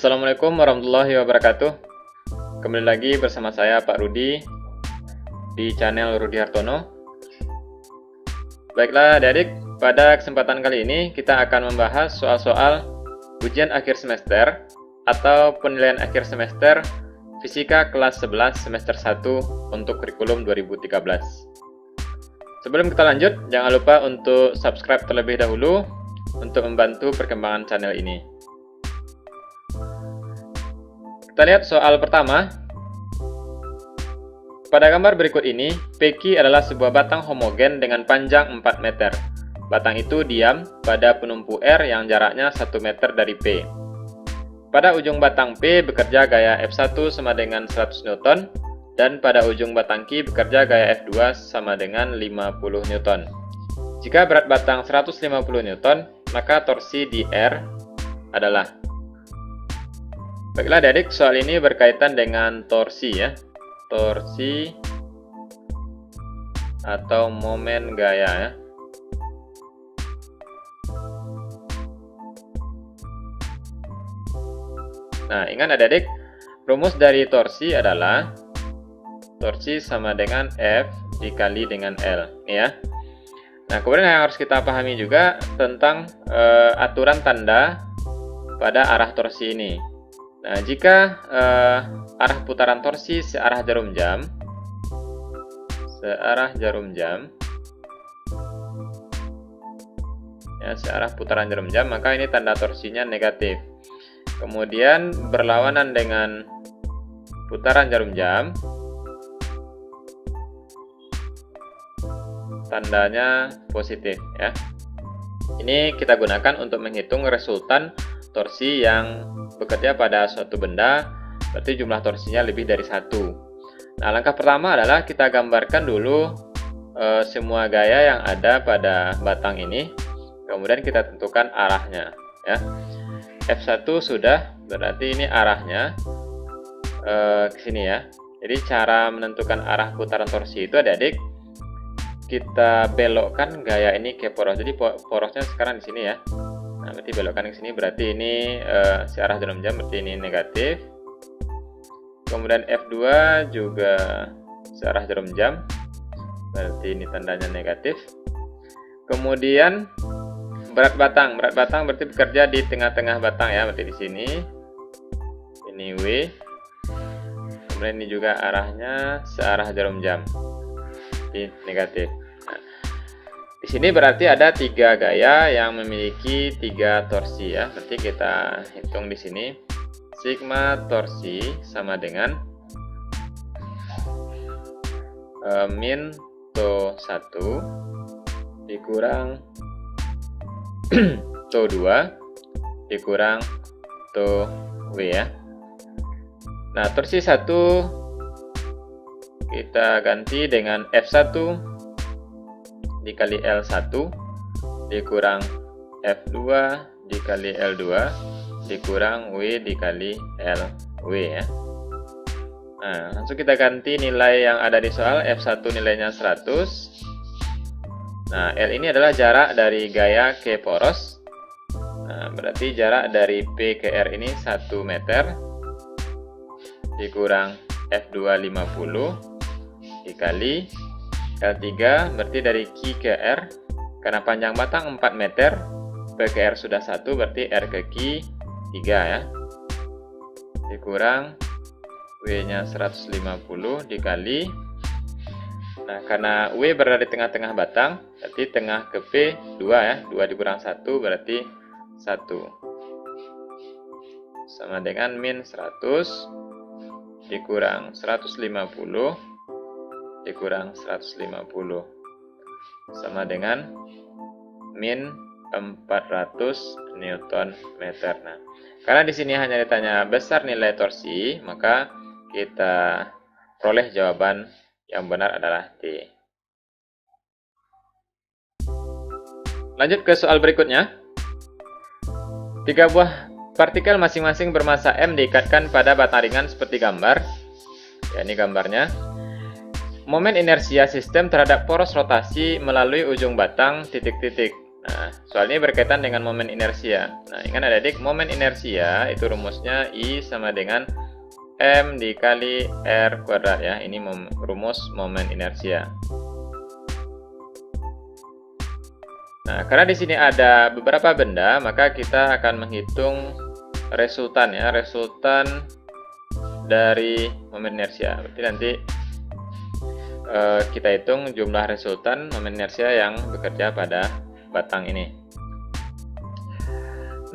Assalamualaikum warahmatullahi wabarakatuh. Kembali lagi bersama saya Pak Rudi di channel Rudi Hartono. Baiklah adik-adik, pada kesempatan kali ini kita akan membahas soal-soal ujian akhir semester atau penilaian akhir semester Fisika kelas 11 semester 1 untuk kurikulum 2013. Sebelum kita lanjut, jangan lupa untuk subscribe terlebih dahulu untuk membantu perkembangan channel ini. Kita lihat soal pertama. Pada gambar berikut ini, PQ adalah sebuah batang homogen dengan panjang 4 meter. Batang itu diam pada penumpu R yang jaraknya 1 meter dari P. Pada ujung batang P bekerja gaya F1 sama dengan 100 Newton, dan pada ujung batang Q bekerja gaya F2 sama dengan 50 Newton. Jika berat batang 150 Newton, maka torsi di R adalah. Baiklah adik-adik, soal ini berkaitan dengan torsi ya. Torsi atau momen gaya ya. Nah, ingat adik-adik, rumus dari torsi adalah torsi sama dengan F dikali dengan L ya. Nah, kemudian yang harus kita pahami juga tentang aturan tanda pada arah torsi ini. Nah, jika arah putaran torsi searah jarum jam, ya, searah putaran jarum jam, maka ini tanda torsinya negatif. Kemudian berlawanan dengan putaran jarum jam, tandanya positif ya. Ini kita gunakan untuk menghitung resultan torsi yang bekerja pada suatu benda, berarti jumlah torsinya lebih dari 1. Nah, langkah pertama adalah kita gambarkan dulu semua gaya yang ada pada batang ini, kemudian kita tentukan arahnya ya. F1 sudah, berarti ini arahnya ke sini ya. Jadi cara menentukan arah putaran torsi itu adik-adik, kita belokkan gaya ini ke poros. Jadi porosnya sekarang di sini ya. Nah, berarti belokkan ke sini, berarti ini searah jarum jam, berarti ini negatif. Kemudian F2 juga searah jarum jam, berarti ini tandanya negatif. Kemudian berat batang berarti bekerja di tengah-tengah batang ya, berarti di sini. Ini W. Kemudian ini juga arahnya searah jarum jam, ini negatif. Di sini berarti ada 3 gaya yang memiliki 3 torsi ya. Berarti kita hitung di sini sigma torsi sama dengan min to 1 dikurang to 2 dikurang to W ya. Nah, torsi 1 kita ganti dengan F1 dikali L1 dikurang F2 dikali L2 dikurang W dikali LW ya. Nah, langsung kita ganti nilai yang ada di soal. F1 nilainya 100. Nah, L ini adalah jarak dari gaya ke poros. Nah, berarti jarak dari P ke R ini 1 meter dikurang F2 50 dikali L3, berarti dari Q ke R, karena panjang batang 4 meter, P ke R sudah 1, berarti R ke Q 3 ya, dikurang W nya 150 dikali, nah karena W berada di tengah-tengah batang, berarti tengah ke P 2 ya, 2 dikurang 1 berarti 1, sama dengan min 100 dikurang 150 dikurang 150 sama dengan min 400 Newton meter. Nah, karena di sini hanya ditanya besar nilai torsi, maka kita peroleh jawaban yang benar adalah D. Lanjut ke soal berikutnya. 3 buah partikel masing-masing bermassa M diikatkan pada batang ringan seperti gambar. Ya, ini gambarnya. Momen inersia sistem terhadap poros rotasi melalui ujung batang titik-titik. Nah, soal ini berkaitan dengan momen inersia. Nah, ingat adik-adik, momen inersia itu rumusnya I sama dengan M dikali R kuadrat ya. Ini rumus momen inersia. Nah, karena di sini ada beberapa benda, maka kita akan menghitung resultan ya, resultan dari momen inersia. Berarti nanti kita hitung jumlah resultan momen inersia yang bekerja pada batang ini.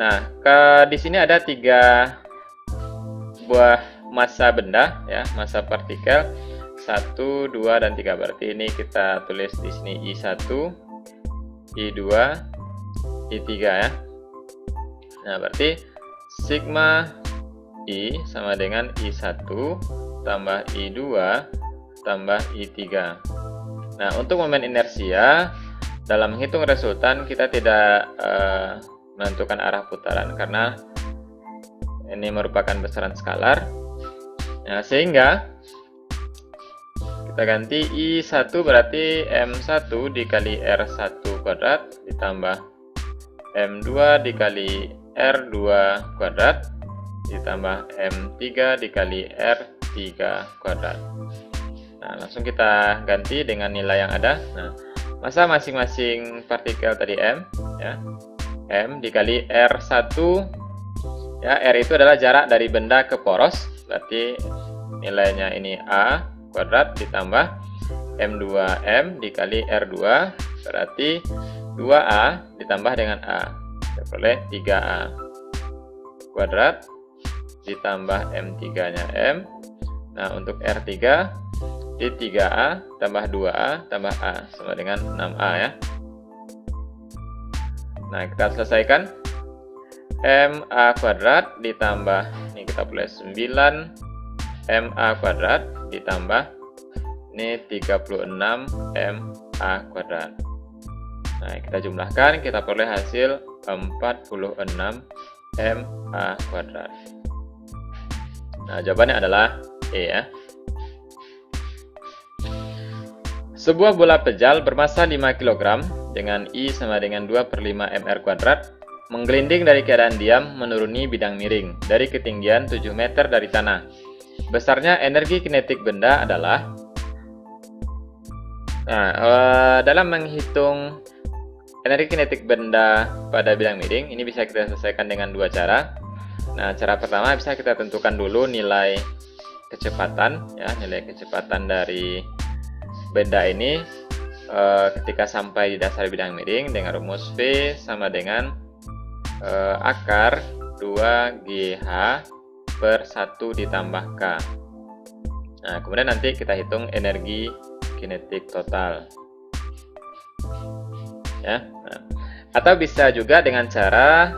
Nah, di sini ada 3 buah massa benda ya, massa partikel 1, 2, dan 3. Berarti ini kita tulis di sini I1, I2, I3 ya. Nah, berarti sigma I sama dengan I1 tambah I2 tambah I3. Nah, untuk momen inersia dalam menghitung resultan kita tidak menentukan arah putaran karena ini merupakan besaran skalar. Nah, sehingga kita ganti I1 berarti M1 dikali R1 kuadrat ditambah M2 dikali R2 kuadrat ditambah M3 dikali R3 kuadrat. Nah, langsung kita ganti dengan nilai yang ada. Nah, massa masing-masing partikel tadi M ya. M dikali R1 ya, R itu adalah jarak dari benda ke poros. Berarti nilainya ini A kuadrat ditambah M2M dikali R2 berarti 2A ditambah dengan A. Kita peroleh 3A kuadrat ditambah M3-nya M. Nah, untuk R3 di 3A tambah 2A tambah A sama dengan 6A ya. Nah, kita selesaikan. MA kuadrat ditambah, ini kita boleh 9 MA kuadrat ditambah ini 36 MA kuadrat. Nah, kita jumlahkan, kita peroleh hasil 46 MA kuadrat. Nah, jawabannya adalah E ya. Sebuah bola pejal bermassa 5 kg dengan I sama dengan 2/5 mr kuadrat menggelinding dari keadaan diam menuruni bidang miring dari ketinggian 7 meter dari tanah. Besarnya energi kinetik benda adalah. Nah, dalam menghitung energi kinetik benda pada bidang miring ini bisa kita selesaikan dengan 2 cara. Nah, cara pertama bisa kita tentukan dulu nilai kecepatan ya, nilai kecepatan dari benda ini ketika sampai di dasar bidang miring dengan rumus V sama dengan akar 2GH per 1 ditambah K. Nah, kemudian nanti kita hitung energi kinetik total ya. Nah, atau bisa juga dengan cara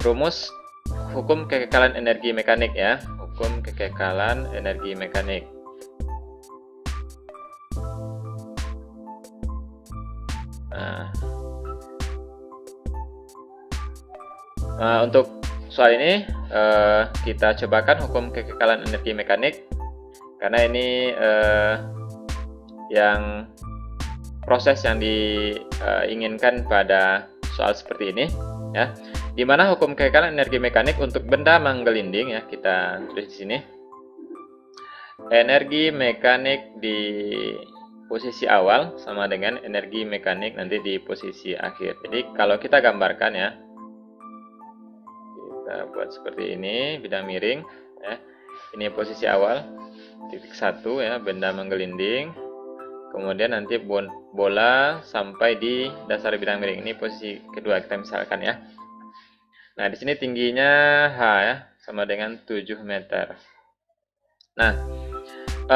rumus hukum kekekalan energi mekanik ya, hukum kekekalan energi mekanik. Nah, untuk soal ini kita cobakan hukum kekekalan energi mekanik karena ini yang proses yang diinginkan pada soal seperti ini ya, dimana hukum kekekalan energi mekanik untuk benda menggelinding ya, kita tulis di sini energi mekanik di posisi awal sama dengan energi mekanik nanti di posisi akhir. Jadi kalau kita gambarkan ya, kita buat seperti ini bidang miring ya. Ini posisi awal titik 1 ya, benda menggelinding, kemudian nanti bola sampai di dasar bidang miring. Ini posisi kedua kita misalkan ya. Nah, di sini tingginya H ya, sama dengan 7 meter. Nah,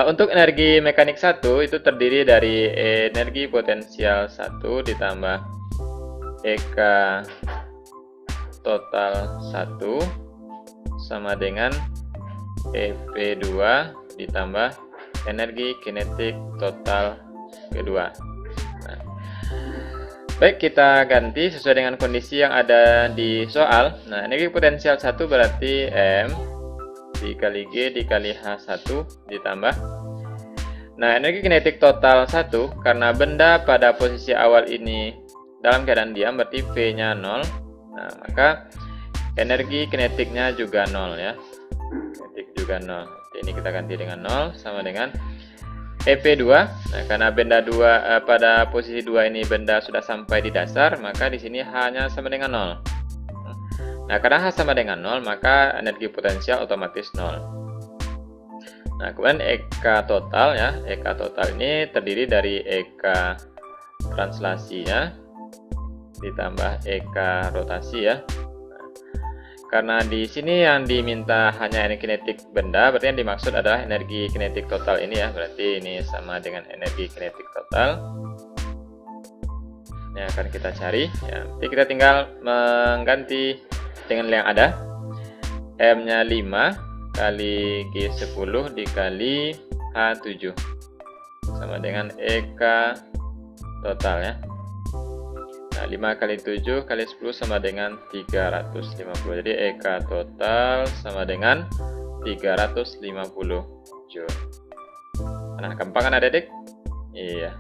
untuk energi mekanik 1 itu terdiri dari energi potensial 1 ditambah EK total 1 sama dengan EP2 ditambah energi kinetik total kedua. Nah, baik, kita ganti sesuai dengan kondisi yang ada di soal. Nah, energi potensial 1 berarti M dikali G dikali H1 ditambah. Nah, energi kinetik total 1 karena benda pada posisi awal ini dalam keadaan diam berarti V-nya 0. Nah, maka energi kinetiknya juga 0 ya. Kinetik juga 0. Ini kita ganti dengan 0 sama dengan EP2. Nah, karena benda 2 pada posisi 2 ini benda sudah sampai di dasar, maka di sini hanya sama dengan 0. Nah, karena H sama dengan 0, maka energi potensial otomatis 0. Nah, kemudian EK total ya. EK total ini terdiri dari EK translasinya ditambah EK rotasi ya. Nah, karena di sini yang diminta hanya energi kinetik benda, berarti yang dimaksud adalah energi kinetik total ini ya. Berarti ini sama dengan energi kinetik total. Ini akan kita cari ya. Nanti kita tinggal mengganti dengan yang ada. M-nya 5 kali G10 dikali H7 sama dengan EK total ya. Nah, 5 kali 7 kali 10 sama dengan 350. Jadi EK total sama dengan 350 Joule. Nah, gampang kan adik-adik? Iya.